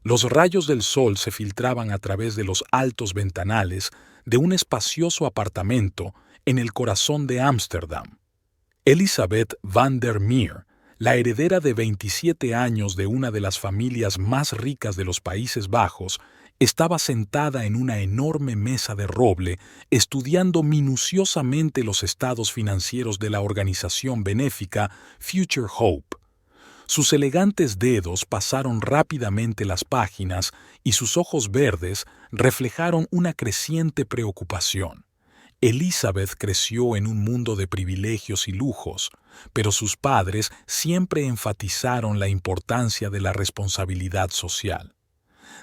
Los rayos del sol se filtraban a través de los altos ventanales de un espacioso apartamento en el corazón de Ámsterdam. Elisabeth van der Meer, la heredera de 27 años de una de las familias más ricas de los Países Bajos, estaba sentada en una enorme mesa de roble estudiando minuciosamente los estados financieros de la organización benéfica Future Hope. Sus elegantes dedos pasaron rápidamente las páginas y sus ojos verdes reflejaron una creciente preocupación. Elizabeth creció en un mundo de privilegios y lujos, pero sus padres siempre enfatizaron la importancia de la responsabilidad social.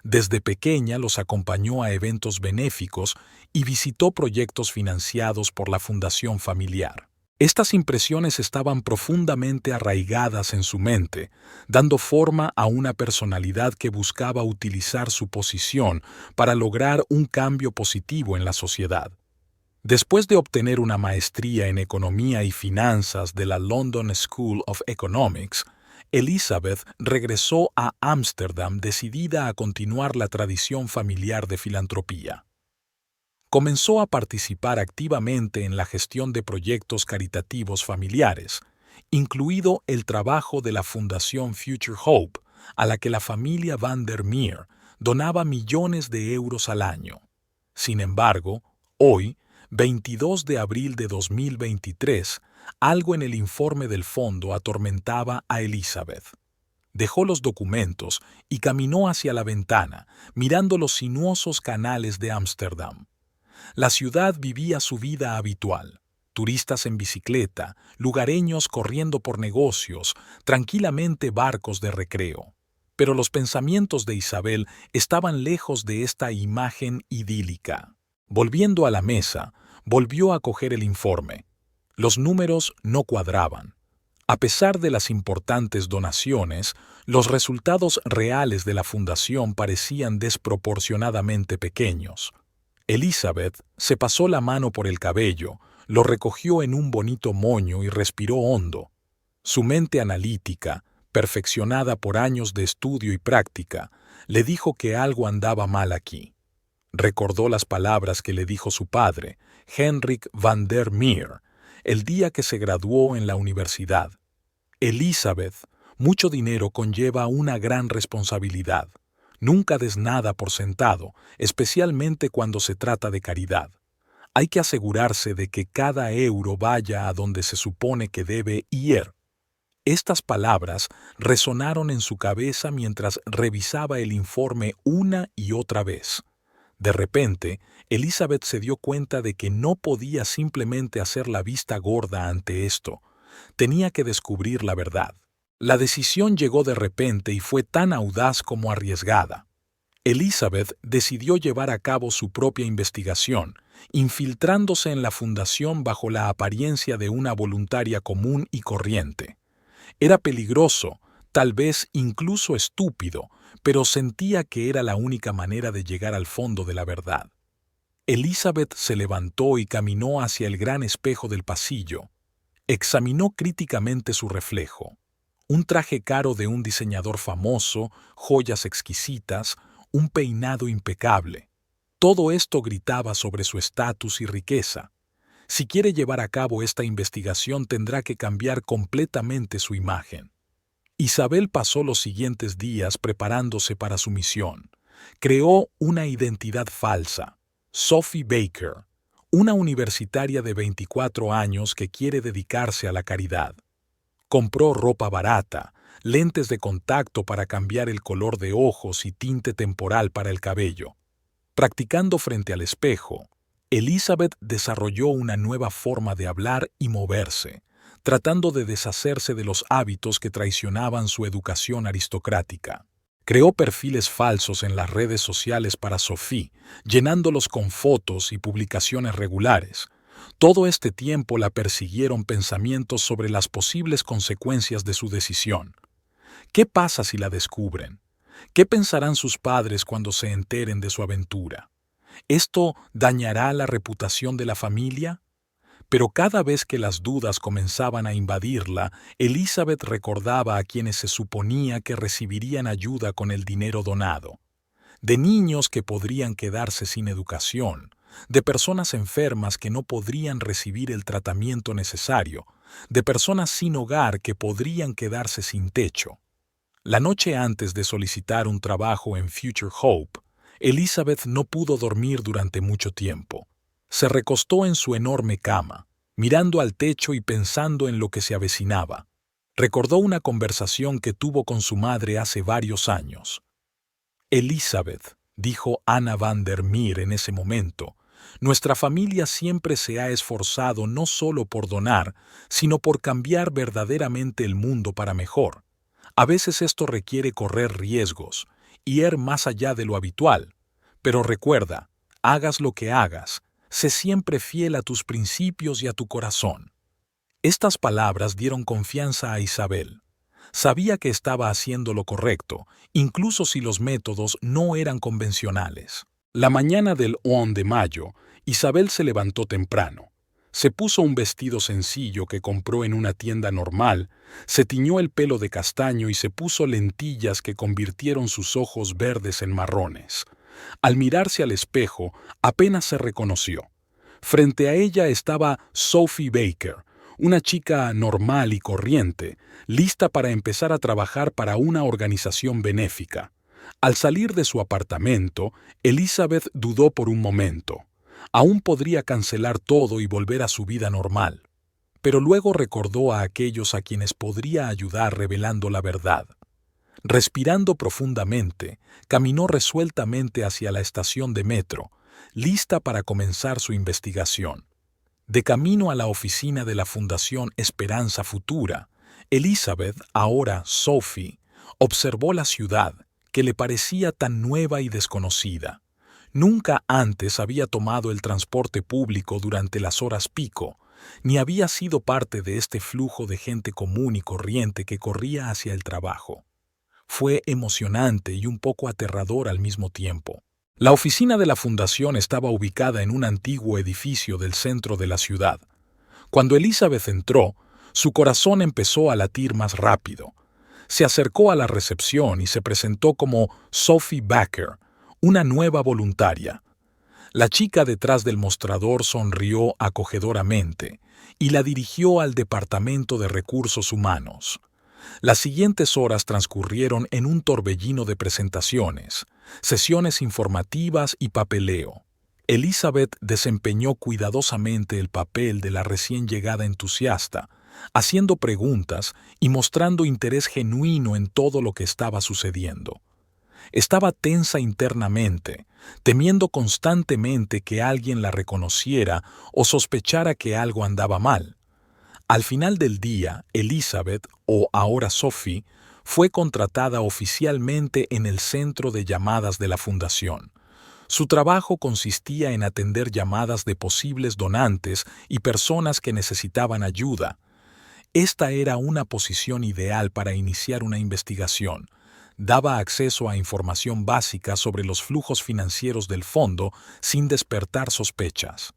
Desde pequeña los acompañó a eventos benéficos y visitó proyectos financiados por la fundación familiar. Estas impresiones estaban profundamente arraigadas en su mente, dando forma a una personalidad que buscaba utilizar su posición para lograr un cambio positivo en la sociedad. Después de obtener una maestría en Economía y Finanzas de la London School of Economics, Elizabeth regresó a Ámsterdam decidida a continuar la tradición familiar de filantropía. Comenzó a participar activamente en la gestión de proyectos caritativos familiares, incluido el trabajo de la Fundación Future Hope, a la que la familia van der Meer donaba millones de euros al año. Sin embargo, hoy, 22 de abril de 2023, algo en el informe del fondo atormentaba a Elizabeth. Dejó los documentos y caminó hacia la ventana, mirando los sinuosos canales de Ámsterdam. La ciudad vivía su vida habitual. Turistas en bicicleta, lugareños corriendo por negocios, tranquilamente barcos de recreo. Pero los pensamientos de Isabel estaban lejos de esta imagen idílica. Volviendo a la mesa, volvió a coger el informe. Los números no cuadraban. A pesar de las importantes donaciones, los resultados reales de la fundación parecían desproporcionadamente pequeños. Elizabeth se pasó la mano por el cabello, lo recogió en un bonito moño y respiró hondo. Su mente analítica, perfeccionada por años de estudio y práctica, le dijo que algo andaba mal aquí. Recordó las palabras que le dijo su padre, Henrik van der Meer, el día que se graduó en la universidad. Elizabeth, mucho dinero conlleva una gran responsabilidad. Nunca des nada por sentado, especialmente cuando se trata de caridad. Hay que asegurarse de que cada euro vaya a donde se supone que debe ir. Estas palabras resonaron en su cabeza mientras revisaba el informe una y otra vez. De repente, Elizabeth se dio cuenta de que no podía simplemente hacer la vista gorda ante esto. Tenía que descubrir la verdad. La decisión llegó de repente y fue tan audaz como arriesgada. Elizabeth decidió llevar a cabo su propia investigación, infiltrándose en la fundación bajo la apariencia de una voluntaria común y corriente. Era peligroso, tal vez incluso estúpido, pero sentía que era la única manera de llegar al fondo de la verdad. Elizabeth se levantó y caminó hacia el gran espejo del pasillo. Examinó críticamente su reflejo. Un traje caro de un diseñador famoso, joyas exquisitas, un peinado impecable. Todo esto gritaba sobre su estatus y riqueza. Si quiere llevar a cabo esta investigación tendrá que cambiar completamente su imagen. Isabel pasó los siguientes días preparándose para su misión. Creó una identidad falsa, Sophie Baker, una universitaria de 24 años que quiere dedicarse a la caridad. Compró ropa barata, lentes de contacto para cambiar el color de ojos y tinte temporal para el cabello. Practicando frente al espejo, Elizabeth desarrolló una nueva forma de hablar y moverse, tratando de deshacerse de los hábitos que traicionaban su educación aristocrática. Creó perfiles falsos en las redes sociales para Sophie, llenándolos con fotos y publicaciones regulares. Todo este tiempo la persiguieron pensamientos sobre las posibles consecuencias de su decisión. ¿Qué pasa si la descubren? ¿Qué pensarán sus padres cuando se enteren de su aventura? ¿Esto dañará la reputación de la familia? Pero cada vez que las dudas comenzaban a invadirla, Elizabeth recordaba a quienes se suponía que recibirían ayuda con el dinero donado. De niños que podrían quedarse sin educación, de personas enfermas que no podrían recibir el tratamiento necesario, de personas sin hogar que podrían quedarse sin techo. La noche antes de solicitar un trabajo en Future Hope, Elizabeth no pudo dormir durante mucho tiempo. Se recostó en su enorme cama, mirando al techo y pensando en lo que se avecinaba. Recordó una conversación que tuvo con su madre hace varios años. Elizabeth, dijo Anna van der Meer en ese momento, nuestra familia siempre se ha esforzado no solo por donar, sino por cambiar verdaderamente el mundo para mejor. A veces esto requiere correr riesgos, ir más allá de lo habitual. Pero recuerda, hagas lo que hagas, sé siempre fiel a tus principios y a tu corazón. Estas palabras dieron confianza a Isabel. Sabía que estaba haciendo lo correcto, incluso si los métodos no eran convencionales. La mañana del 1 de mayo, Isabel se levantó temprano. Se puso un vestido sencillo que compró en una tienda normal, se tiñó el pelo de castaño y se puso lentillas que convirtieron sus ojos verdes en marrones. Al mirarse al espejo, apenas se reconoció. Frente a ella estaba Sophie Baker, una chica normal y corriente, lista para empezar a trabajar para una organización benéfica. Al salir de su apartamento, Elizabeth dudó por un momento. Aún podría cancelar todo y volver a su vida normal. Pero luego recordó a aquellos a quienes podría ayudar revelando la verdad. Respirando profundamente, caminó resueltamente hacia la estación de metro, lista para comenzar su investigación. De camino a la oficina de la Fundación Esperanza Futura, Elizabeth, ahora Sophie, observó la ciudad, que le parecía tan nueva y desconocida. Nunca antes había tomado el transporte público durante las horas pico, ni había sido parte de este flujo de gente común y corriente que corría hacia el trabajo. Fue emocionante y un poco aterrador al mismo tiempo. La oficina de la fundación estaba ubicada en un antiguo edificio del centro de la ciudad. Cuando Elizabeth entró, su corazón empezó a latir más rápido. Se acercó a la recepción y se presentó como Sophie Baker, una nueva voluntaria. La chica detrás del mostrador sonrió acogedoramente y la dirigió al Departamento de Recursos Humanos. Las siguientes horas transcurrieron en un torbellino de presentaciones, sesiones informativas y papeleo. Elizabeth desempeñó cuidadosamente el papel de la recién llegada entusiasta, haciendo preguntas y mostrando interés genuino en todo lo que estaba sucediendo. Estaba tensa internamente, temiendo constantemente que alguien la reconociera o sospechara que algo andaba mal. Al final del día, Elizabeth, o ahora Sophie, fue contratada oficialmente en el centro de llamadas de la fundación. Su trabajo consistía en atender llamadas de posibles donantes y personas que necesitaban ayuda. Esta era una posición ideal para iniciar una investigación. Daba acceso a información básica sobre los flujos financieros del fondo sin despertar sospechas.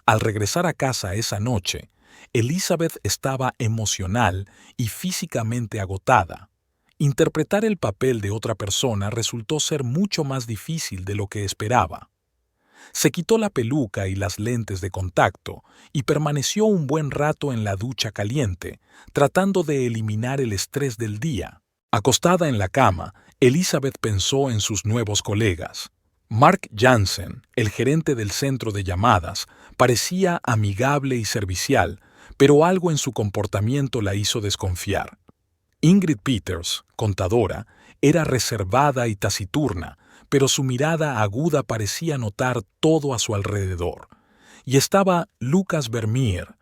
Al regresar a casa esa noche, Elizabeth estaba emocional y físicamente agotada. Interpretar el papel de otra persona resultó ser mucho más difícil de lo que esperaba. Se quitó la peluca y las lentes de contacto y permaneció un buen rato en la ducha caliente, tratando de eliminar el estrés del día. Acostada en la cama, Elizabeth pensó en sus nuevos colegas. Mark Jansen, el gerente del centro de llamadas, parecía amigable y servicial, pero algo en su comportamiento la hizo desconfiar. Ingrid Peters, contadora, era reservada y taciturna, pero su mirada aguda parecía notar todo a su alrededor. Y estaba Lucas Vermeer,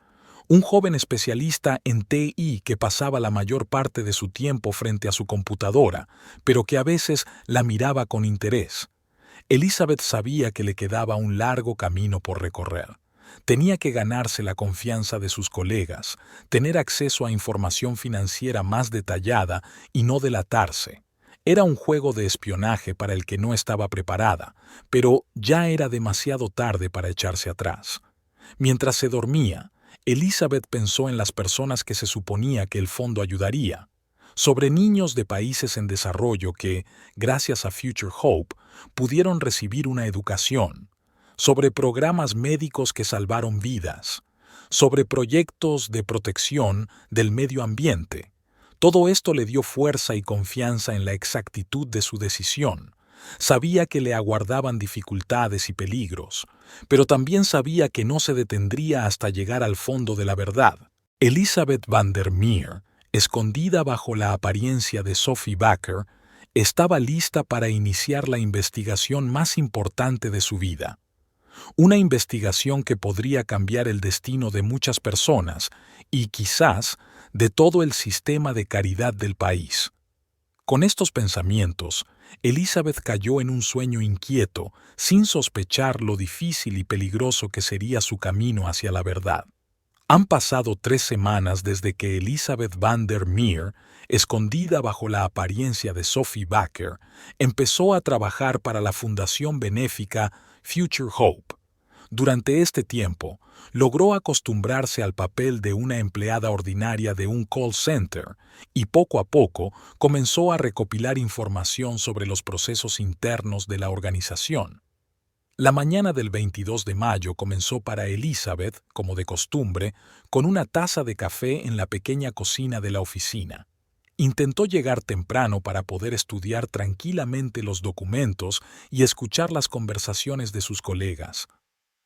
un joven especialista en TI que pasaba la mayor parte de su tiempo frente a su computadora, pero que a veces la miraba con interés. Elizabeth sabía que le quedaba un largo camino por recorrer. Tenía que ganarse la confianza de sus colegas, tener acceso a información financiera más detallada y no delatarse. Era un juego de espionaje para el que no estaba preparada, pero ya era demasiado tarde para echarse atrás. Mientras se dormía, Elizabeth pensó en las personas que se suponía que el fondo ayudaría, sobre niños de países en desarrollo que, gracias a Future Hope, pudieron recibir una educación, sobre programas médicos que salvaron vidas, sobre proyectos de protección del medio ambiente. Todo esto le dio fuerza y confianza en la exactitud de su decisión. Sabía que le aguardaban dificultades y peligros, pero también sabía que no se detendría hasta llegar al fondo de la verdad. Elizabeth Vandermeer, escondida bajo la apariencia de Sophie Baker, estaba lista para iniciar la investigación más importante de su vida. Una investigación que podría cambiar el destino de muchas personas y quizás de todo el sistema de caridad del país. Con estos pensamientos, Elizabeth cayó en un sueño inquieto, sin sospechar lo difícil y peligroso que sería su camino hacia la verdad. Han pasado 3 semanas desde que Elizabeth Vandermeer, escondida bajo la apariencia de Sophie Baker, empezó a trabajar para la fundación benéfica Future Hope. Durante este tiempo, logró acostumbrarse al papel de una empleada ordinaria de un call center y poco a poco comenzó a recopilar información sobre los procesos internos de la organización. La mañana del 22 de mayo comenzó para Elizabeth, como de costumbre, con una taza de café en la pequeña cocina de la oficina. Intentó llegar temprano para poder estudiar tranquilamente los documentos y escuchar las conversaciones de sus colegas.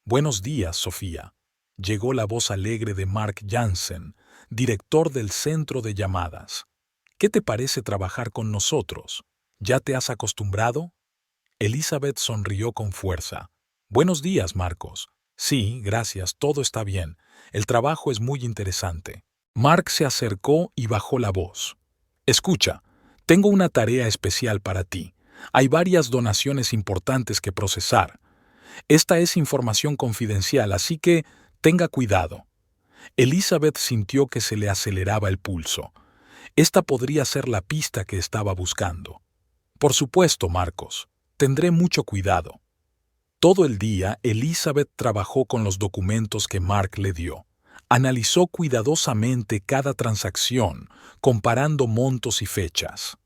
«Buenos días, Sofía», llegó la voz alegre de Mark Jansen, director del centro de llamadas. «¿Qué te parece trabajar con nosotros? ¿Ya te has acostumbrado?» Elizabeth sonrió con fuerza. «Buenos días, Marcos. Sí, gracias, todo está bien. El trabajo es muy interesante». Mark se acercó y bajó la voz. «Escucha, tengo una tarea especial para ti. Hay varias donaciones importantes que procesar. Esta es información confidencial, así que tenga cuidado». Elizabeth sintió que se le aceleraba el pulso. Esta podría ser la pista que estaba buscando. «Por supuesto, Marcos. Tendré mucho cuidado». Todo el día, Elizabeth trabajó con los documentos que Mark le dio. Analizó cuidadosamente cada transacción, comparando montos y fechas.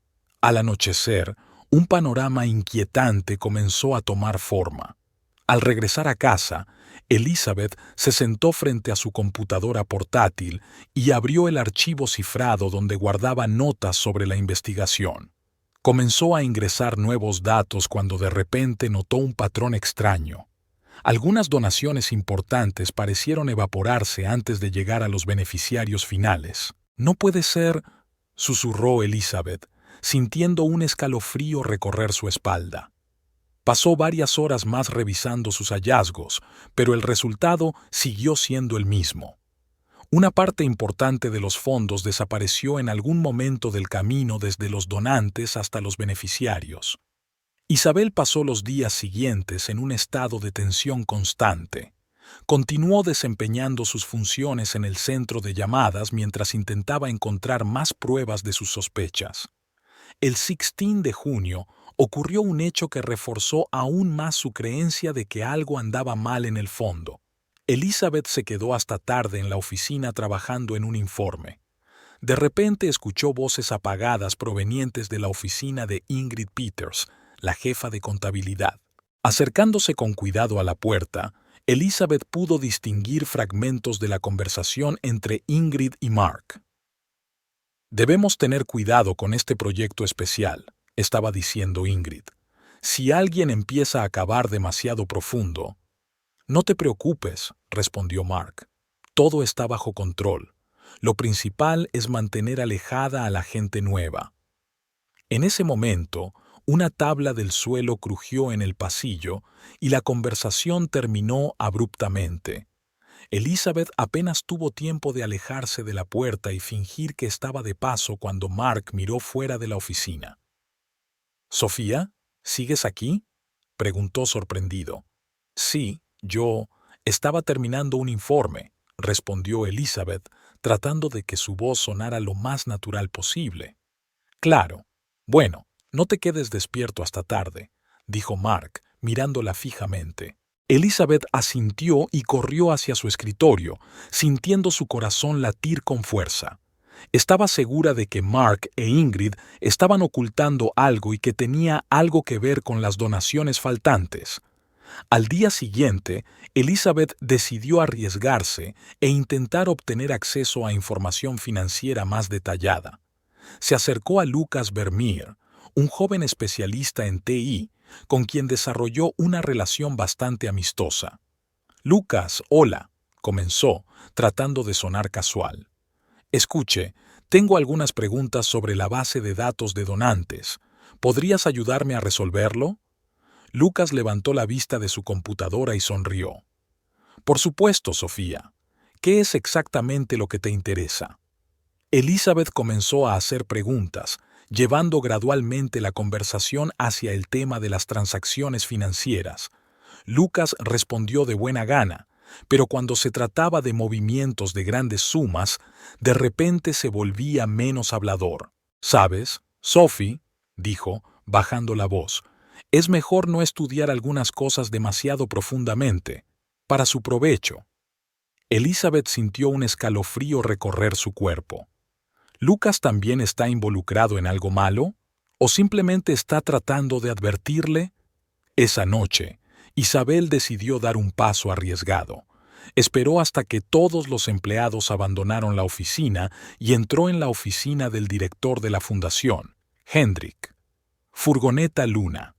Al anochecer, un panorama inquietante comenzó a tomar forma. Al regresar a casa, Elizabeth se sentó frente a su computadora portátil y abrió el archivo cifrado donde guardaba notas sobre la investigación. Comenzó a ingresar nuevos datos cuando de repente notó un patrón extraño. Algunas donaciones importantes parecieron evaporarse antes de llegar a los beneficiarios finales. «No puede ser», susurró Elizabeth, sintiendo un escalofrío recorrer su espalda. Pasó varias horas más revisando sus hallazgos, pero el resultado siguió siendo el mismo. Una parte importante de los fondos desapareció en algún momento del camino desde los donantes hasta los beneficiarios. Isabel pasó los días siguientes en un estado de tensión constante. Continuó desempeñando sus funciones en el centro de llamadas mientras intentaba encontrar más pruebas de sus sospechas. El 16 de junio ocurrió un hecho que reforzó aún más su creencia de que algo andaba mal en el fondo. Elizabeth se quedó hasta tarde en la oficina trabajando en un informe. De repente escuchó voces apagadas provenientes de la oficina de Ingrid Peters, la jefa de contabilidad. Acercándose con cuidado a la puerta, Elizabeth pudo distinguir fragmentos de la conversación entre Ingrid y Mark. «Debemos tener cuidado con este proyecto especial», estaba diciendo Ingrid. «Si alguien empieza a cavar demasiado profundo». «No te preocupes», respondió Mark. «Todo está bajo control. Lo principal es mantener alejada a la gente nueva». En ese momento, una tabla del suelo crujió en el pasillo y la conversación terminó abruptamente. Elizabeth apenas tuvo tiempo de alejarse de la puerta y fingir que estaba de paso cuando Mark miró fuera de la oficina. «¿Sofía? ¿Sigues aquí?», preguntó sorprendido. «Sí, yo estaba terminando un informe», respondió Elizabeth, tratando de que su voz sonara lo más natural posible. «Claro. Bueno, no te quedes despierto hasta tarde», dijo Mark, mirándola fijamente. Elizabeth asintió y corrió hacia su escritorio, sintiendo su corazón latir con fuerza. Estaba segura de que Mark e Ingrid estaban ocultando algo y que tenía algo que ver con las donaciones faltantes. Al día siguiente, Elizabeth decidió arriesgarse e intentar obtener acceso a información financiera más detallada. Se acercó a Lucas Vermeer, un joven especialista en TI, con quien desarrolló una relación bastante amistosa. Lucas, hola, comenzó, tratando de sonar casual. Escuche, tengo algunas preguntas sobre la base de datos de donantes. ¿Podrías ayudarme a resolverlo? Lucas levantó la vista de su computadora y sonrió. Por supuesto, Sofía. ¿Qué es exactamente lo que te interesa? Elizabeth comenzó a hacer preguntas, llevando gradualmente la conversación hacia el tema de las transacciones financieras. Lucas respondió de buena gana, pero cuando se trataba de movimientos de grandes sumas, de repente se volvía menos hablador. ¿Sabes, Sophie?, dijo, bajando la voz, es mejor no estudiar algunas cosas demasiado profundamente, para su provecho. Elizabeth sintió un escalofrío recorrer su cuerpo. ¿Lucas también está involucrado en algo malo? ¿O simplemente está tratando de advertirle? Esa noche, Isabel decidió dar un paso arriesgado. Esperó hasta que todos los empleados abandonaron la oficina y entró en la oficina del director de la fundación, Hendrik. Furgoneta Luna.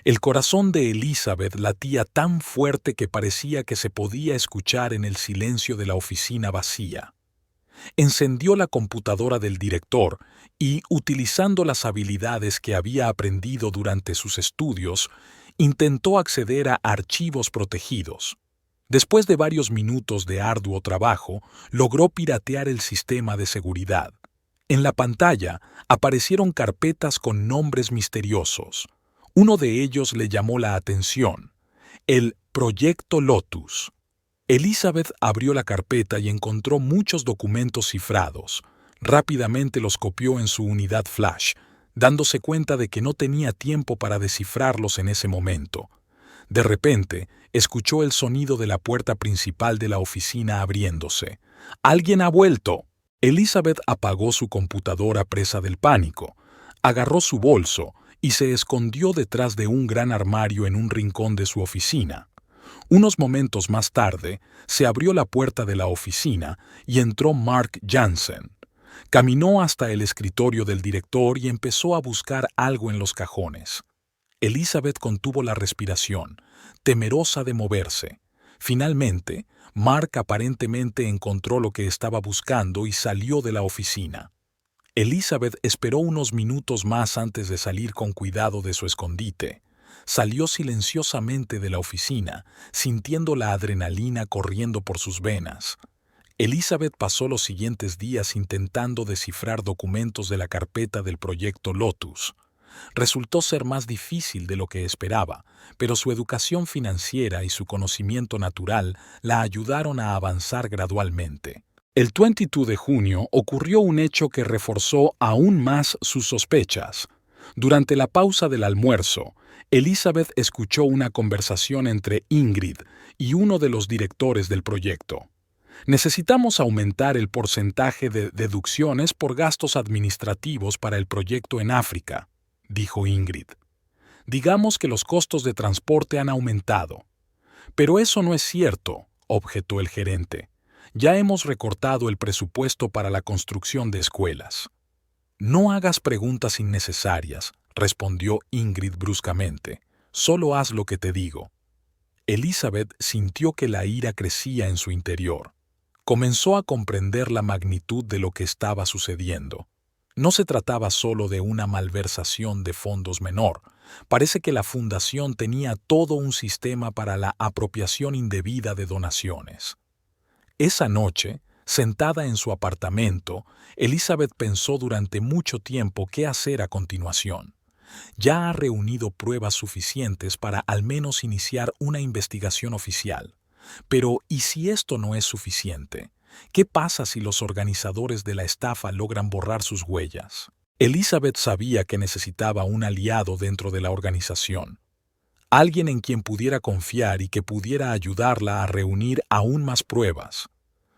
El corazón de Elizabeth latía tan fuerte que parecía que se podía escuchar en el silencio de la oficina vacía. Encendió la computadora del director y, utilizando las habilidades que había aprendido durante sus estudios, intentó acceder a archivos protegidos. Después de varios minutos de arduo trabajo, logró piratear el sistema de seguridad. En la pantalla aparecieron carpetas con nombres misteriosos. Uno de ellos le llamó la atención: el Proyecto Lotus. Elizabeth abrió la carpeta y encontró muchos documentos cifrados. Rápidamente los copió en su unidad flash, dándose cuenta de que no tenía tiempo para descifrarlos en ese momento. De repente, escuchó el sonido de la puerta principal de la oficina abriéndose. ¡Alguien ha vuelto! Elizabeth apagó su computadora presa del pánico, agarró su bolso y se escondió detrás de un gran armario en un rincón de su oficina. Unos momentos más tarde, se abrió la puerta de la oficina y entró Mark Jansen. Caminó hasta el escritorio del director y empezó a buscar algo en los cajones. Elizabeth contuvo la respiración, temerosa de moverse. Finalmente, Mark aparentemente encontró lo que estaba buscando y salió de la oficina. Elizabeth esperó unos minutos más antes de salir con cuidado de su escondite. Salió silenciosamente de la oficina, sintiendo la adrenalina corriendo por sus venas. Elizabeth pasó los siguientes días intentando descifrar documentos de la carpeta del Proyecto Lotus. Resultó ser más difícil de lo que esperaba, pero su educación financiera y su conocimiento natural la ayudaron a avanzar gradualmente. El 22 de junio ocurrió un hecho que reforzó aún más sus sospechas. Durante la pausa del almuerzo, Elizabeth escuchó una conversación entre Ingrid y uno de los directores del proyecto. Necesitamos aumentar el porcentaje de deducciones por gastos administrativos para el proyecto en África, dijo Ingrid. Digamos que los costos de transporte han aumentado. Pero eso no es cierto, objetó el gerente. Ya hemos recortado el presupuesto para la construcción de escuelas. No hagas preguntas innecesarias, respondió Ingrid bruscamente. Solo haz lo que te digo. Elizabeth sintió que la ira crecía en su interior. Comenzó a comprender la magnitud de lo que estaba sucediendo. No se trataba solo de una malversación de fondos menor. Parece que la fundación tenía todo un sistema para la apropiación indebida de donaciones. Esa noche, sentada en su apartamento, Elizabeth pensó durante mucho tiempo qué hacer a continuación. Ya ha reunido pruebas suficientes para al menos iniciar una investigación oficial. Pero, ¿y si esto no es suficiente? ¿Qué pasa si los organizadores de la estafa logran borrar sus huellas? Elizabeth sabía que necesitaba un aliado dentro de la organización. Alguien en quien pudiera confiar y que pudiera ayudarla a reunir aún más pruebas.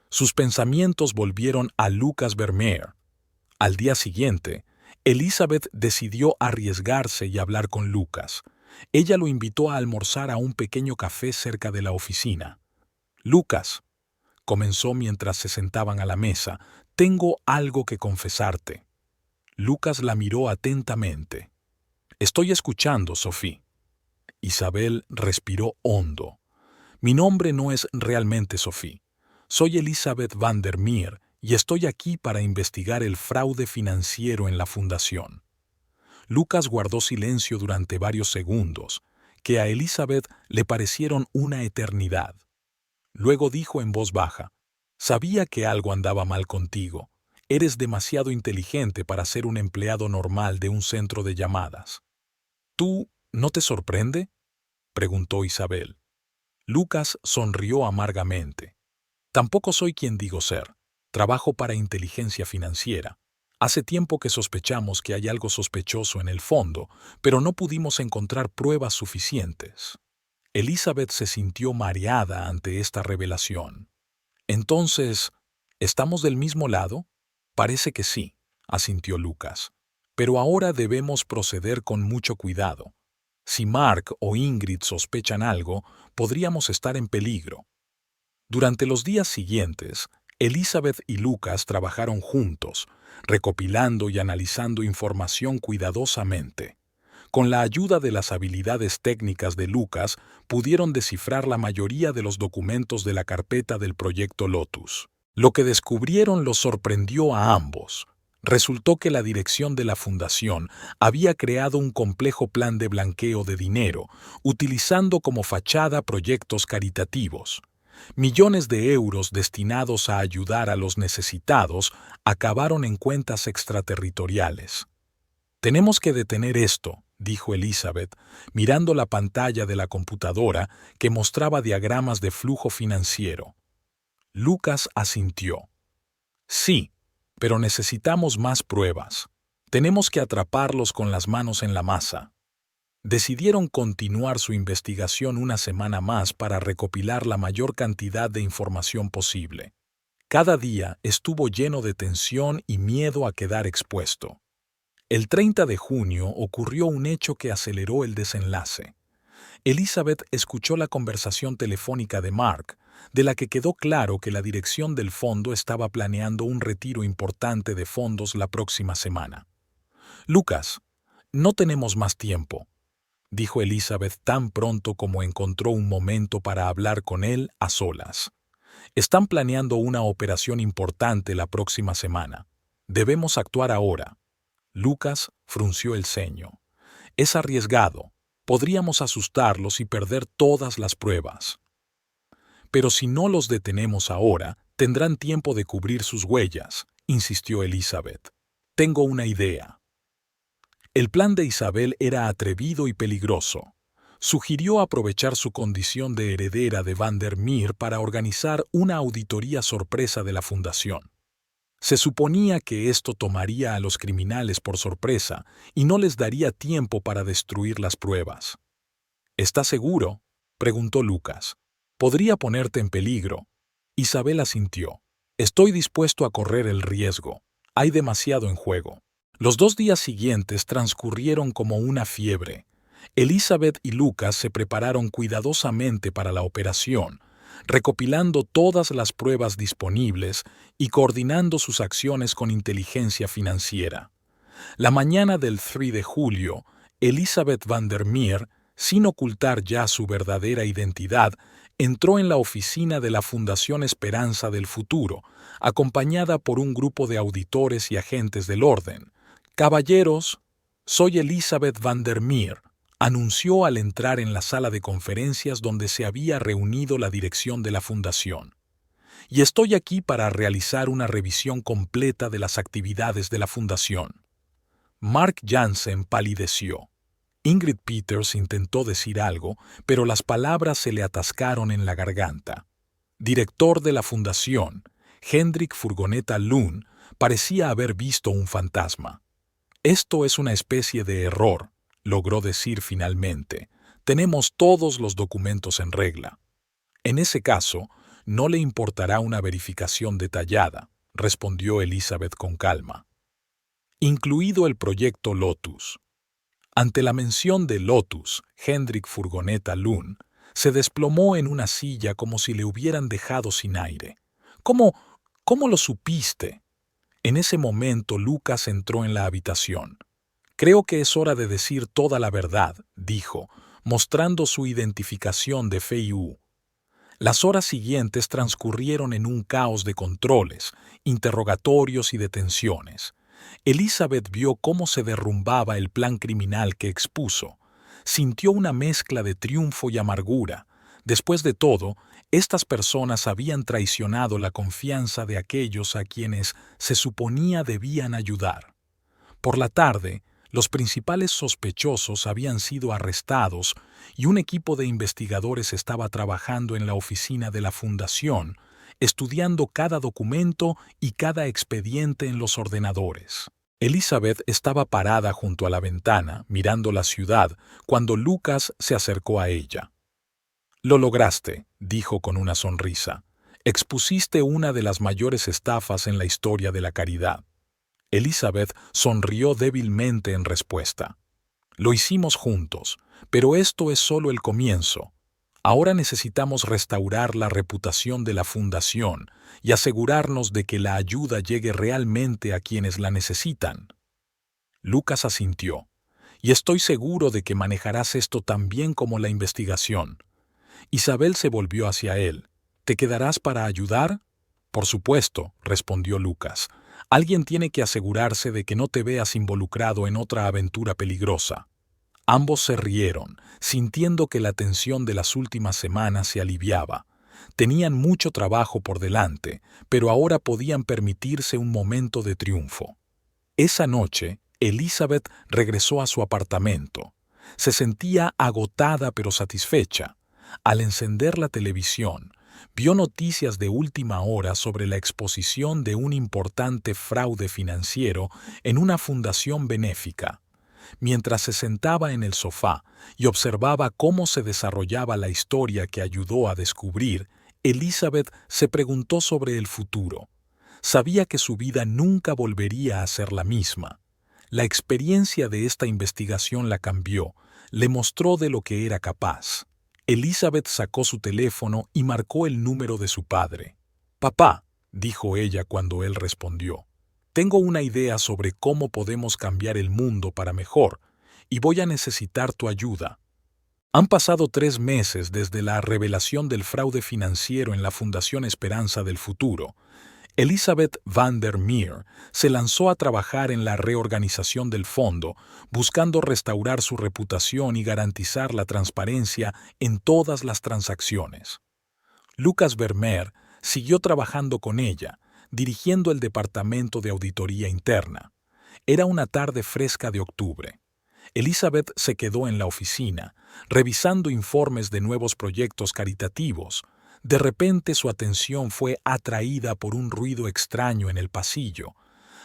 Sus pensamientos volvieron a Lucas Vermeer. Al día siguiente, Elizabeth decidió arriesgarse y hablar con Lucas. Ella lo invitó a almorzar a un pequeño café cerca de la oficina. «Lucas», comenzó mientras se sentaban a la mesa, «tengo algo que confesarte». Lucas la miró atentamente. «Estoy escuchando, Sophie». Isabel respiró hondo. «Mi nombre no es realmente Sophie. Soy Elizabeth van der Meer y estoy aquí para investigar el fraude financiero en la fundación». Lucas guardó silencio durante varios segundos, que a Elizabeth le parecieron una eternidad. Luego dijo en voz baja: «Sabía que algo andaba mal contigo. Eres demasiado inteligente para ser un empleado normal de un centro de llamadas». «¿Tú no te sorprende?», preguntó Isabel. Lucas sonrió amargamente. «Tampoco soy quien digo ser. Trabajo para inteligencia financiera. Hace tiempo que sospechamos que hay algo sospechoso en el fondo, pero no pudimos encontrar pruebas suficientes». Elizabeth se sintió mareada ante esta revelación. «Entonces, ¿estamos del mismo lado?». «Parece que sí», asintió Lucas. «Pero ahora debemos proceder con mucho cuidado. Si Mark o Ingrid sospechan algo, podríamos estar en peligro». Durante los días siguientes, Elizabeth y Lucas trabajaron juntos, recopilando y analizando información cuidadosamente. Con la ayuda de las habilidades técnicas de Lucas, pudieron descifrar la mayoría de los documentos de la carpeta del proyecto Lotus. Lo que descubrieron los sorprendió a ambos. Resultó que la dirección de la fundación había creado un complejo plan de blanqueo de dinero, utilizando como fachada proyectos caritativos. Millones de euros destinados a ayudar a los necesitados acabaron en cuentas extraterritoriales. «Tenemos que detener esto», dijo Elizabeth, mirando la pantalla de la computadora que mostraba diagramas de flujo financiero. Lucas asintió. «Sí, pero necesitamos más pruebas. Tenemos que atraparlos con las manos en la masa». Decidieron continuar su investigación una semana más para recopilar la mayor cantidad de información posible. Cada día estuvo lleno de tensión y miedo a quedar expuesto. El 30 de junio ocurrió un hecho que aceleró el desenlace. Elizabeth escuchó la conversación telefónica de Mark, de la que quedó claro que la dirección del fondo estaba planeando un retiro importante de fondos la próxima semana. «Lucas, no tenemos más tiempo», dijo Elizabeth tan pronto como encontró un momento para hablar con él a solas. «Están planeando una operación importante la próxima semana. Debemos actuar ahora». Lucas frunció el ceño. «Es arriesgado. Podríamos asustarlos y perder todas las pruebas». «Pero si no los detenemos ahora, tendrán tiempo de cubrir sus huellas», insistió Elizabeth. «Tengo una idea». El plan de Isabel era atrevido y peligroso. Sugirió aprovechar su condición de heredera de Van der Meer para organizar una auditoría sorpresa de la fundación. Se suponía que esto tomaría a los criminales por sorpresa y no les daría tiempo para destruir las pruebas. «¿Estás seguro?», preguntó Lucas. «Podría ponerte en peligro». Isabel asintió. «Estoy dispuesto a correr el riesgo. Hay demasiado en juego». Los 2 días siguientes transcurrieron como una fiebre. Elizabeth y Lucas se prepararon cuidadosamente para la operación, recopilando todas las pruebas disponibles y coordinando sus acciones con inteligencia financiera. La mañana del 3 de julio, Elizabeth van der Meer, sin ocultar ya su verdadera identidad, entró en la oficina de la Fundación Esperanza del Futuro, acompañada por un grupo de auditores y agentes del orden. «Caballeros, soy Elizabeth van der Meer», anunció al entrar en la sala de conferencias donde se había reunido la dirección de la fundación. «Y estoy aquí para realizar una revisión completa de las actividades de la fundación». Mark Jansen palideció. Ingrid Peters intentó decir algo, pero las palabras se le atascaron en la garganta. Director de la fundación, Hendrik Furgoneta Lund, parecía haber visto un fantasma. «Esto es una especie de error», logró decir finalmente. Tenemos todos los documentos en regla. En ese caso, no le importará una verificación detallada, respondió Elizabeth con calma. Incluido el proyecto Lotus. Ante la mención de Lotus, Hendrik Furgoneta Lund se desplomó en una silla como si le hubieran dejado sin aire. ¿Cómo lo supiste? En ese momento Lucas entró en la habitación. Creo que es hora de decir toda la verdad, dijo, mostrando su identificación de FIU. Las horas siguientes transcurrieron en un caos de controles, interrogatorios y detenciones. Elizabeth vio cómo se derrumbaba el plan criminal que expuso. Sintió una mezcla de triunfo y amargura. Después de todo, estas personas habían traicionado la confianza de aquellos a quienes se suponía debían ayudar. Por la tarde, los principales sospechosos habían sido arrestados y un equipo de investigadores estaba trabajando en la oficina de la Fundación, estudiando cada documento y cada expediente en los ordenadores. Elizabeth estaba parada junto a la ventana, mirando la ciudad, cuando Lucas se acercó a ella. «Lo lograste», dijo con una sonrisa. «Expusiste una de las mayores estafas en la historia de la caridad». Elizabeth sonrió débilmente en respuesta. «Lo hicimos juntos, pero esto es solo el comienzo. Ahora necesitamos restaurar la reputación de la Fundación y asegurarnos de que la ayuda llegue realmente a quienes la necesitan». Lucas asintió. «Y estoy seguro de que manejarás esto tan bien como la investigación». Isabel se volvió hacia él. «¿Te quedarás para ayudar?» «Por supuesto», respondió Lucas. «Alguien tiene que asegurarse de que no te veas involucrado en otra aventura peligrosa». Ambos se rieron, sintiendo que la tensión de las últimas semanas se aliviaba. Tenían mucho trabajo por delante, pero ahora podían permitirse un momento de triunfo. Esa noche, Elizabeth regresó a su apartamento. Se sentía agotada pero satisfecha. Al encender la televisión, vio noticias de última hora sobre la exposición de un importante fraude financiero en una fundación benéfica. Mientras se sentaba en el sofá y observaba cómo se desarrollaba la historia que ayudó a descubrir, Elizabeth se preguntó sobre el futuro. Sabía que su vida nunca volvería a ser la misma. La experiencia de esta investigación la cambió, le mostró de lo que era capaz. Elizabeth sacó su teléfono y marcó el número de su padre. «Papá», dijo ella cuando él respondió, «tengo una idea sobre cómo podemos cambiar el mundo para mejor, y voy a necesitar tu ayuda». Han pasado 3 meses desde la revelación del fraude financiero en la Fundación Esperanza del Futuro. Elizabeth van der Meer se lanzó a trabajar en la reorganización del fondo, buscando restaurar su reputación y garantizar la transparencia en todas las transacciones. Lucas Vermeer siguió trabajando con ella, dirigiendo el departamento de auditoría interna. Era una tarde fresca de octubre. Elizabeth se quedó en la oficina, revisando informes de nuevos proyectos caritativos. De repente su atención fue atraída por un ruido extraño en el pasillo.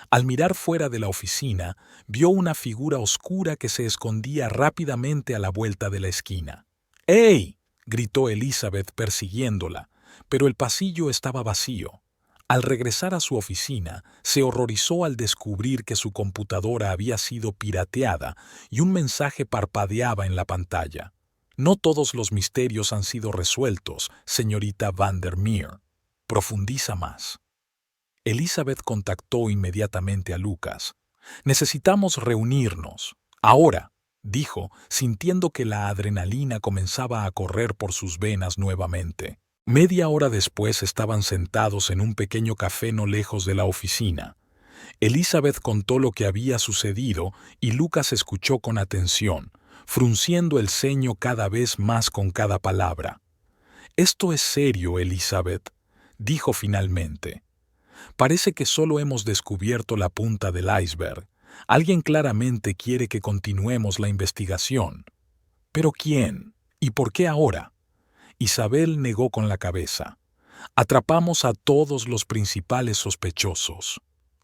Al mirar fuera de la oficina, vio una figura oscura que se escondía rápidamente a la vuelta de la esquina. «¡Hey!», gritó Elizabeth persiguiéndola, pero el pasillo estaba vacío. Al regresar a su oficina, se horrorizó al descubrir que su computadora había sido pirateada y un mensaje parpadeaba en la pantalla. «No todos los misterios han sido resueltos, señorita van der Meer. Profundiza más». Elizabeth contactó inmediatamente a Lucas. «Necesitamos reunirnos. Ahora», dijo, sintiendo que la adrenalina comenzaba a correr por sus venas nuevamente. Media hora después estaban sentados en un pequeño café no lejos de la oficina. Elizabeth contó lo que había sucedido y Lucas escuchó con atención, frunciendo el ceño cada vez más con cada palabra. «Esto es serio, Elizabeth», dijo finalmente. «Parece que solo hemos descubierto la punta del iceberg. Alguien claramente quiere que continuemos la investigación. ¿Pero quién? ¿Y por qué ahora?» Isabel negó con la cabeza. «Atrapamos a todos los principales sospechosos».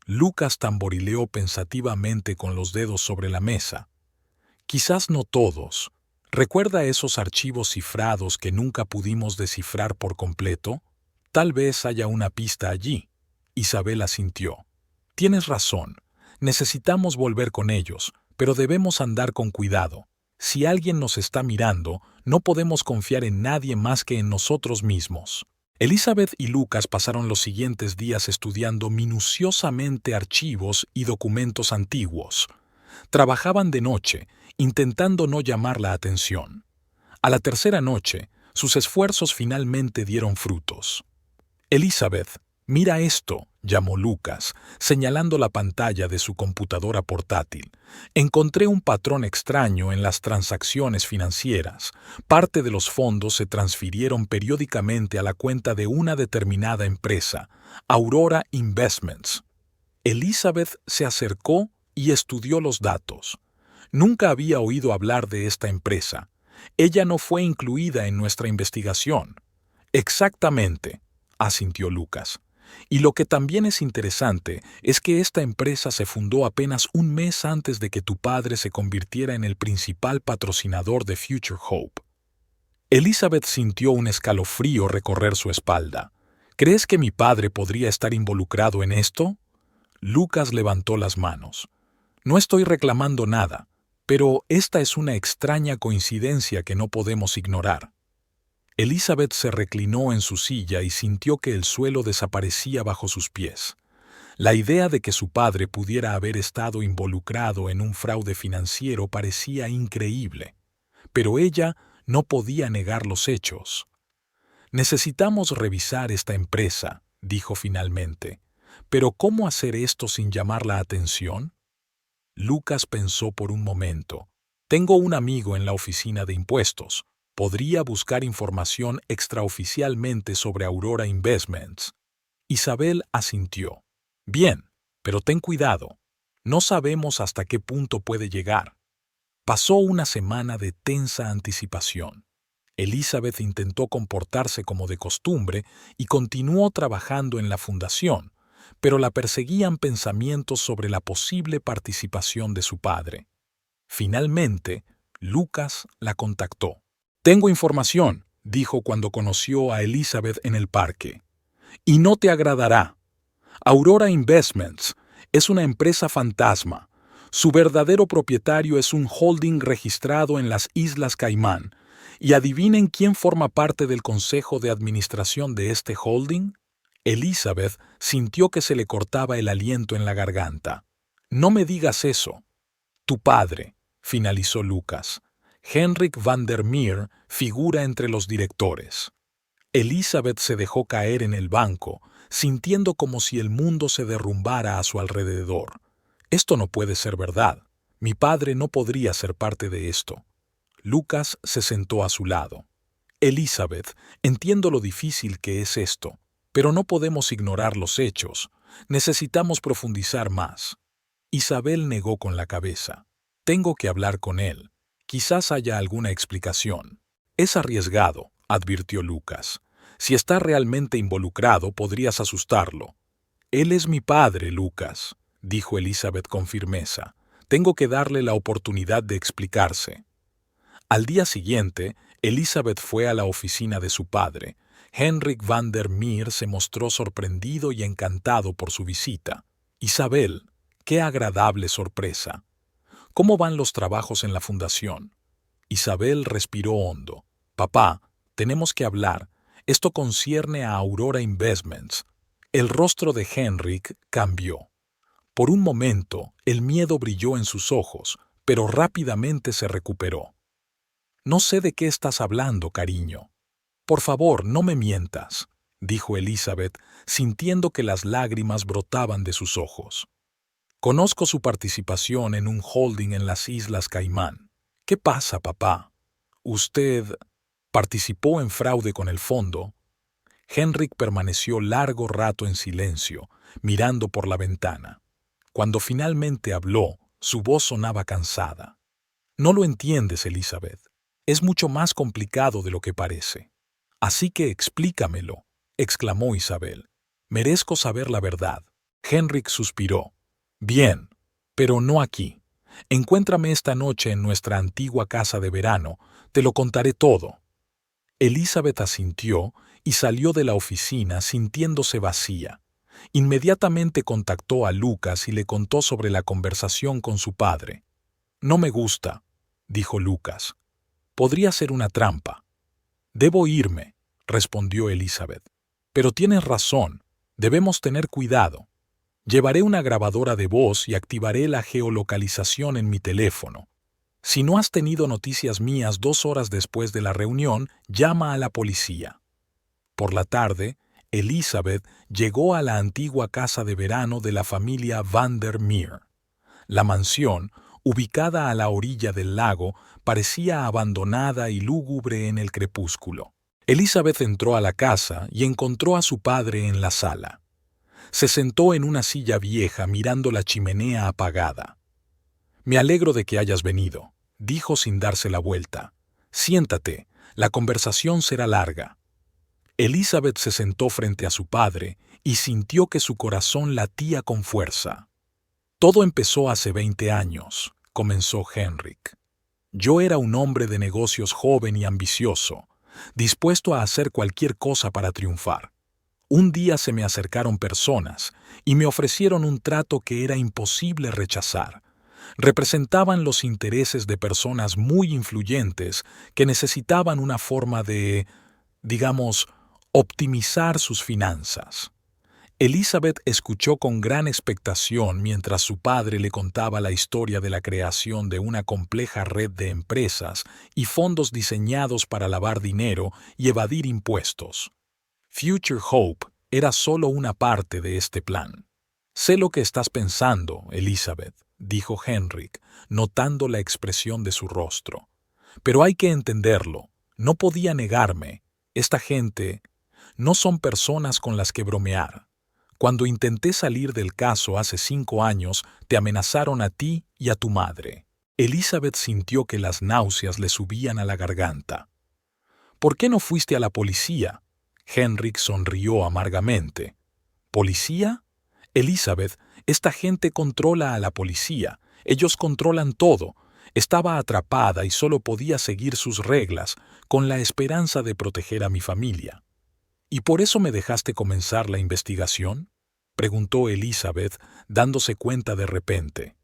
Lucas tamborileó pensativamente con los dedos sobre la mesa. «Quizás no todos», ¿Recuerda esos archivos cifrados que nunca pudimos descifrar por completo? Tal vez haya una pista allí. Isabel asintió. Tienes razón. Necesitamos volver con ellos, pero debemos andar con cuidado. Si alguien nos está mirando, no podemos confiar en nadie más que en nosotros mismos. Elizabeth y Lucas pasaron los siguientes días estudiando minuciosamente archivos y documentos antiguos. Trabajaban de noche, intentando no llamar la atención. A la tercera noche, sus esfuerzos finalmente dieron frutos. Elizabeth, mira esto, llamó Lucas, señalando la pantalla de su computadora portátil. Encontré un patrón extraño en las transacciones financieras. Parte de los fondos se transfirieron periódicamente a la cuenta de una determinada empresa, Aurora Investments. Elizabeth se acercó y estudió los datos. Nunca había oído hablar de esta empresa. Ella no fue incluida en nuestra investigación. Exactamente, asintió Lucas. Y lo que también es interesante es que esta empresa se fundó apenas un mes antes de que tu padre se convirtiera en el principal patrocinador de Future Hope. Elizabeth sintió un escalofrío recorrer su espalda. ¿Crees que mi padre podría estar involucrado en esto? Lucas levantó las manos. No estoy reclamando nada, pero esta es una extraña coincidencia que no podemos ignorar. Elizabeth se reclinó en su silla y sintió que el suelo desaparecía bajo sus pies. La idea de que su padre pudiera haber estado involucrado en un fraude financiero parecía increíble, pero ella no podía negar los hechos. Necesitamos revisar esta empresa, dijo finalmente. ¿Pero cómo hacer esto sin llamar la atención? Lucas pensó por un momento. Tengo un amigo en la oficina de impuestos. Podría buscar información extraoficialmente sobre Aurora Investments. Isabel asintió. Bien, pero ten cuidado. No sabemos hasta qué punto puede llegar. Pasó una semana de tensa anticipación. Elizabeth intentó comportarse como de costumbre y continuó trabajando en la fundación, pero la perseguían pensamientos sobre la posible participación de su padre. Finalmente, Lucas la contactó. Tengo información, dijo cuando conoció a Elizabeth en el parque. Y no te agradará. Aurora Investments es una empresa fantasma. Su verdadero propietario es un holding registrado en las Islas Caimán. ¿Y adivinen quién forma parte del consejo de administración de este holding? Elizabeth sintió que se le cortaba el aliento en la garganta. No me digas eso. Tu padre, finalizó Lucas. Henrik van der Meer figura entre los directores. Elizabeth se dejó caer en el banco, sintiendo como si el mundo se derrumbara a su alrededor. Esto no puede ser verdad. Mi padre no podría ser parte de esto. Lucas se sentó a su lado. Elizabeth, entiendo lo difícil que es esto, pero no podemos ignorar los hechos. Necesitamos profundizar más. Isabel negó con la cabeza. Tengo que hablar con él. Quizás haya alguna explicación. Es arriesgado, advirtió Lucas. Si está realmente involucrado, podrías asustarlo. Él es mi padre, Lucas, dijo Elizabeth con firmeza. Tengo que darle la oportunidad de explicarse. Al día siguiente, Elizabeth fue a la oficina de su padre. Henrik van der Meer se mostró sorprendido y encantado por su visita. Isabel, qué agradable sorpresa. ¿Cómo van los trabajos en la fundación? Isabel respiró hondo. Papá, tenemos que hablar. Esto concierne a Aurora Investments. El rostro de Henrik cambió. Por un momento, el miedo brilló en sus ojos, pero rápidamente se recuperó. No sé de qué estás hablando, cariño. Por favor, no me mientas, dijo Elizabeth, sintiendo que las lágrimas brotaban de sus ojos. Conozco su participación en un holding en las Islas Caimán. ¿Qué pasa, papá? ¿Usted participó en fraude con el fondo? Henrik permaneció largo rato en silencio, mirando por la ventana. Cuando finalmente habló, su voz sonaba cansada. No lo entiendes, Elizabeth. Es mucho más complicado de lo que parece. Así que explícamelo, exclamó Isabel. Merezco saber la verdad. Henrik suspiró. Bien, pero no aquí. Encuéntrame esta noche en nuestra antigua casa de verano, te lo contaré todo. Elizabeth asintió y salió de la oficina sintiéndose vacía. Inmediatamente contactó a Lucas y le contó sobre la conversación con su padre. No me gusta, dijo Lucas. Podría ser una trampa. Debo irme, respondió Elizabeth. Pero tienes razón, debemos tener cuidado. Llevaré una grabadora de voz y activaré la geolocalización en mi teléfono. Si no has tenido noticias mías 2 horas después de la reunión, llama a la policía. Por la tarde, Elizabeth llegó a la antigua casa de verano de la familia Vandermeer. La mansión, ubicada a la orilla del lago, parecía abandonada y lúgubre en el crepúsculo. Elizabeth entró a la casa y encontró a su padre en la sala. Se sentó en una silla vieja mirando la chimenea apagada. «Me alegro de que hayas venido», dijo sin darse la vuelta. «Siéntate, la conversación será larga». Elizabeth se sentó frente a su padre y sintió que su corazón latía con fuerza. «Todo empezó hace 20 años», comenzó Henrik. «Yo era un hombre de negocios joven y ambicioso, dispuesto a hacer cualquier cosa para triunfar. Un día se me acercaron personas y me ofrecieron un trato que era imposible rechazar. Representaban los intereses de personas muy influyentes que necesitaban una forma de, digamos, optimizar sus finanzas». Elizabeth escuchó con gran expectación mientras su padre le contaba la historia de la creación de una compleja red de empresas y fondos diseñados para lavar dinero y evadir impuestos. Future Hope era solo una parte de este plan. «Sé lo que estás pensando, Elizabeth», dijo Henrik, notando la expresión de su rostro. «Pero hay que entenderlo. No podía negarme. Esta gente no son personas con las que bromear. Cuando intenté salir del caso hace 5 años, te amenazaron a ti y a tu madre». Elizabeth sintió que las náuseas le subían a la garganta. «¿Por qué no fuiste a la policía?». Henrik sonrió amargamente. «¿Policía? Elizabeth, esta gente controla a la policía. Ellos controlan todo. Estaba atrapada y solo podía seguir sus reglas, con la esperanza de proteger a mi familia». «¿Y por eso me dejaste comenzar la investigación?», preguntó Elizabeth, dándose cuenta de repente.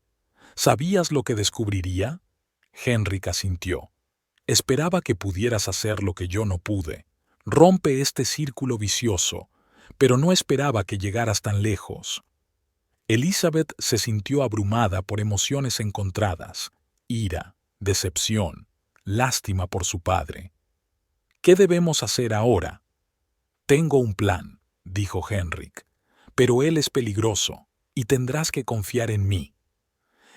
«¿Sabías lo que descubriría?». Henrik asintió. «Esperaba que pudieras hacer lo que yo no pude. Rompe este círculo vicioso, pero no esperaba que llegaras tan lejos». Elizabeth se sintió abrumada por emociones encontradas: ira, decepción, lástima por su padre. «¿Qué debemos hacer ahora?». «Tengo un plan», dijo Henrik, «pero él es peligroso y tendrás que confiar en mí».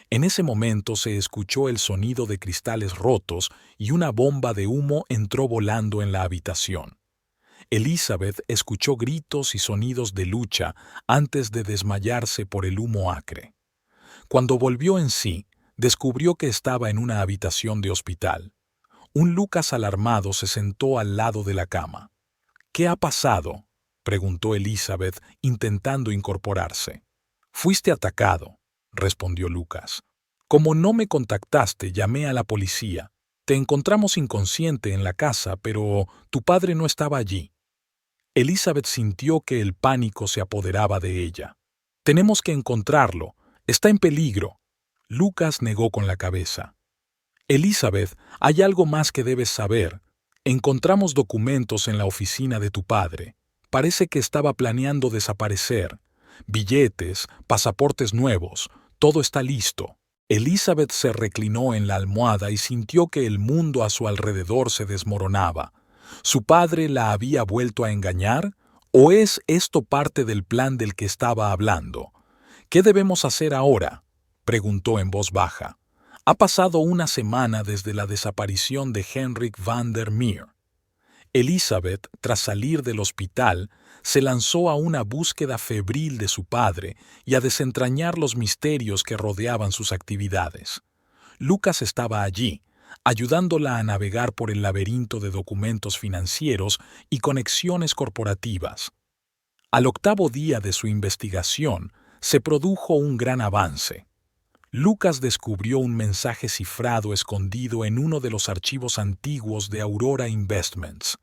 En ese momento se escuchó el sonido de cristales rotos y una bomba de humo entró volando en la habitación. Elizabeth escuchó gritos y sonidos de lucha antes de desmayarse por el humo acre. Cuando volvió en sí, descubrió que estaba en una habitación de hospital. Un Lucas alarmado se sentó al lado de la cama. «¿Qué ha pasado?», preguntó Elizabeth, intentando incorporarse. «Fuiste atacado», respondió Lucas. «Como no me contactaste, llamé a la policía. Te encontramos inconsciente en la casa, pero tu padre no estaba allí». Elizabeth sintió que el pánico se apoderaba de ella. «Tenemos que encontrarlo. Está en peligro». Lucas negó con la cabeza. «Elizabeth, hay algo más que debes saber. Encontramos documentos en la oficina de tu padre. Parece que estaba planeando desaparecer. Billetes, pasaportes nuevos, todo está listo». Elizabeth se reclinó en la almohada y sintió que el mundo a su alrededor se desmoronaba. ¿Su padre la había vuelto a engañar? ¿O es esto parte del plan del que estaba hablando? «¿Qué debemos hacer ahora?», preguntó en voz baja. «Ha pasado una semana desde la desaparición de Henrik Vandermeer». Elizabeth, tras salir del hospital, se lanzó a una búsqueda febril de su padre y a desentrañar los misterios que rodeaban sus actividades. Lucas estaba allí, ayudándola a navegar por el laberinto de documentos financieros y conexiones corporativas. Al 8º día de su investigación, se produjo un gran avance. Lucas descubrió un mensaje cifrado escondido en uno de los archivos antiguos de Aurora Investments.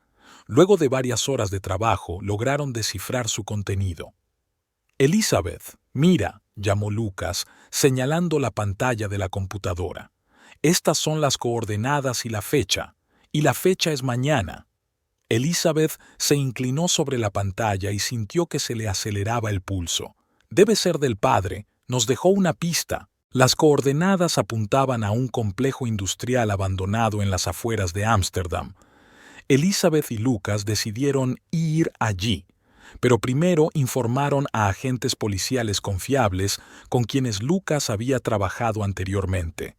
Luego de varias horas de trabajo, lograron descifrar su contenido. Elizabeth, mira, llamó Lucas, señalando la pantalla de la computadora. Estas son las coordenadas y la fecha es mañana. Elizabeth se inclinó sobre la pantalla y sintió que se le aceleraba el pulso. Debe ser del padre, nos dejó una pista. Las coordenadas apuntaban a un complejo industrial abandonado en las afueras de Ámsterdam. Elizabeth y Lucas decidieron ir allí, pero primero informaron a agentes policiales confiables con quienes Lucas había trabajado anteriormente.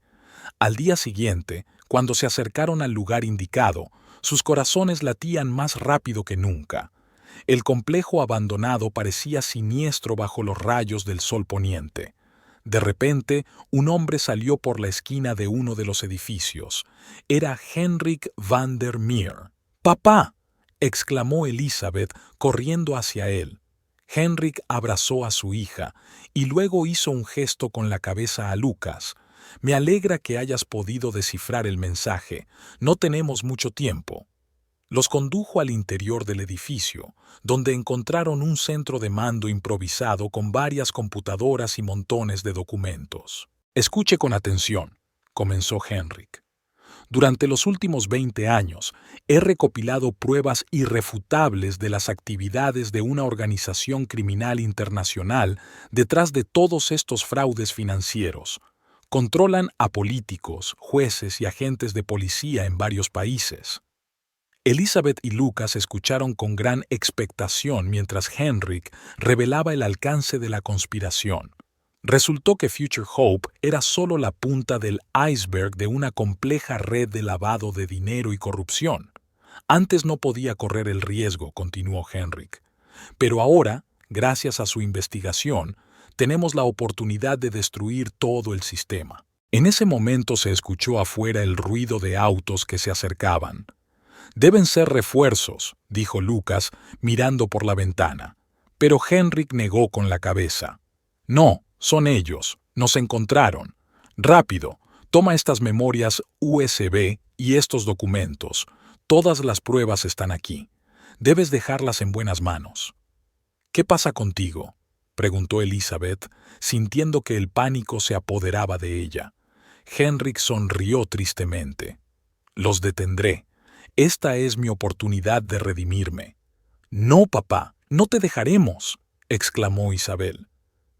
Al día siguiente, cuando se acercaron al lugar indicado, sus corazones latían más rápido que nunca. El complejo abandonado parecía siniestro bajo los rayos del sol poniente. De repente, un hombre salió por la esquina de uno de los edificios. Era Henrik van der Meer. ¡Papá!, exclamó Elizabeth, corriendo hacia él. Henrik abrazó a su hija y luego hizo un gesto con la cabeza a Lucas. Me alegra que hayas podido descifrar el mensaje. No tenemos mucho tiempo. Los condujo al interior del edificio, donde encontraron un centro de mando improvisado con varias computadoras y montones de documentos. Escuche con atención, comenzó Henrik. Durante los últimos 20 años, he recopilado pruebas irrefutables de las actividades de una organización criminal internacional detrás de todos estos fraudes financieros. Controlan a políticos, jueces y agentes de policía en varios países. Elizabeth y Lucas escucharon con gran expectación mientras Henrik revelaba el alcance de la conspiración. Resultó que Future Hope era solo la punta del iceberg de una compleja red de lavado de dinero y corrupción. Antes no podía correr el riesgo, continuó Henrik. Pero ahora, gracias a su investigación, tenemos la oportunidad de destruir todo el sistema. En ese momento se escuchó afuera el ruido de autos que se acercaban. Deben ser refuerzos, dijo Lucas, mirando por la ventana. Pero Henrik negó con la cabeza. No, son ellos. Nos encontraron. Rápido, toma estas memorias USB y estos documentos. Todas las pruebas están aquí. Debes dejarlas en buenas manos. ¿Qué pasa contigo?, preguntó Elizabeth, sintiendo que el pánico se apoderaba de ella. Henrik sonrió tristemente. Los detendré. Esta es mi oportunidad de redimirme. No, papá, no te dejaremos, exclamó Isabel.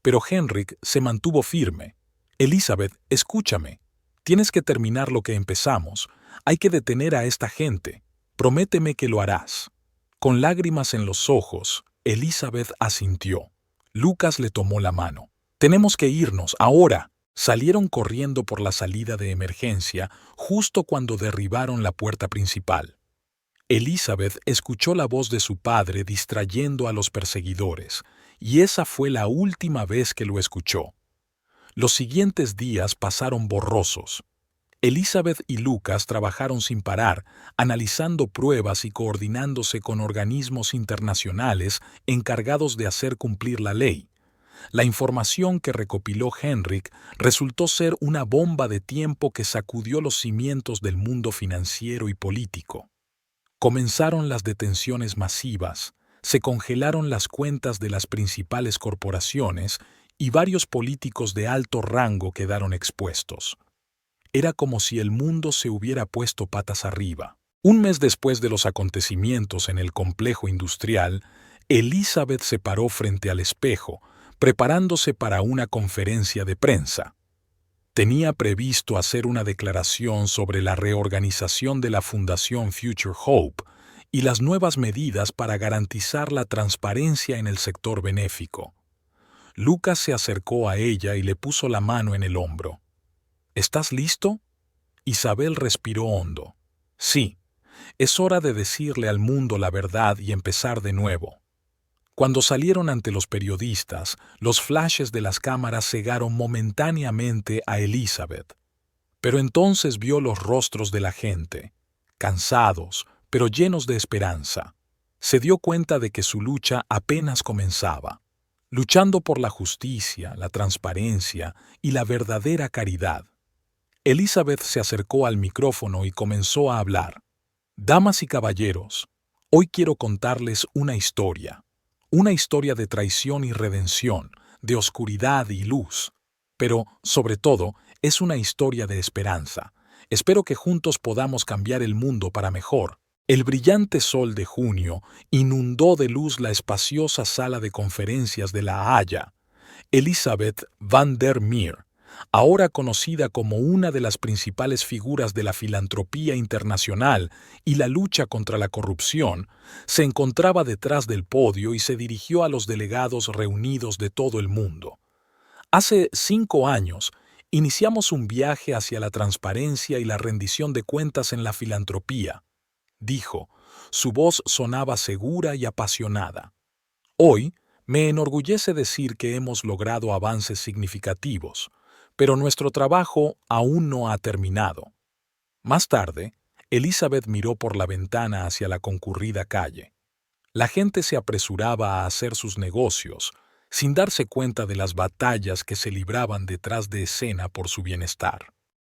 Pero Henrik se mantuvo firme. Elizabeth, escúchame. Tienes que terminar lo que empezamos. Hay que detener a esta gente. Prométeme que lo harás. Con lágrimas en los ojos, Elizabeth asintió. Lucas le tomó la mano. Tenemos que irnos, ahora. Salieron corriendo por la salida de emergencia justo cuando derribaron la puerta principal. Elizabeth escuchó la voz de su padre distrayendo a los perseguidores, y esa fue la última vez que lo escuchó. Los siguientes días pasaron borrosos. Elizabeth y Lucas trabajaron sin parar, analizando pruebas y coordinándose con organismos internacionales encargados de hacer cumplir la ley. La información que recopiló Henrik resultó ser una bomba de tiempo que sacudió los cimientos del mundo financiero y político. Comenzaron las detenciones masivas, se congelaron las cuentas de las principales corporaciones y varios políticos de alto rango quedaron expuestos. Era como si el mundo se hubiera puesto patas arriba. Un mes después de los acontecimientos en el complejo industrial, Elizabeth se paró frente al espejo, preparándose para una conferencia de prensa. Tenía previsto hacer una declaración sobre la reorganización de la Fundación Future Hope y las nuevas medidas para garantizar la transparencia en el sector benéfico. Lucas se acercó a ella y le puso la mano en el hombro. ¿Estás listo? Isabel respiró hondo. Sí, es hora de decirle al mundo la verdad y empezar de nuevo. Cuando salieron ante los periodistas, los flashes de las cámaras cegaron momentáneamente a Elizabeth. Pero entonces vio los rostros de la gente, cansados, pero llenos de esperanza. Se dio cuenta de que su lucha apenas comenzaba. luchando por la justicia, la transparencia y la verdadera caridad. Elizabeth se acercó al micrófono y comenzó a hablar. Damas y caballeros, hoy quiero contarles una historia de traición y redención, de oscuridad y luz, pero, sobre todo, es una historia de esperanza. Espero que juntos podamos cambiar el mundo para mejor. El brillante sol de junio inundó de luz la espaciosa sala de conferencias de La Haya. Elizabeth van der Meer, ahora conocida como una de las principales figuras de la filantropía internacional y la lucha contra la corrupción, se encontraba detrás del podio y se dirigió a los delegados reunidos de todo el mundo. Hace 5 años, iniciamos un viaje hacia la transparencia y la rendición de cuentas en la filantropía, dijo. Su voz sonaba segura y apasionada. Hoy, me enorgullece decir que hemos logrado avances significativos, pero nuestro trabajo aún no ha terminado. Más tarde, Elizabeth miró por la ventana hacia la concurrida calle. La gente se apresuraba a hacer sus negocios, sin darse cuenta de las batallas que se libraban detrás de escena por su bienestar.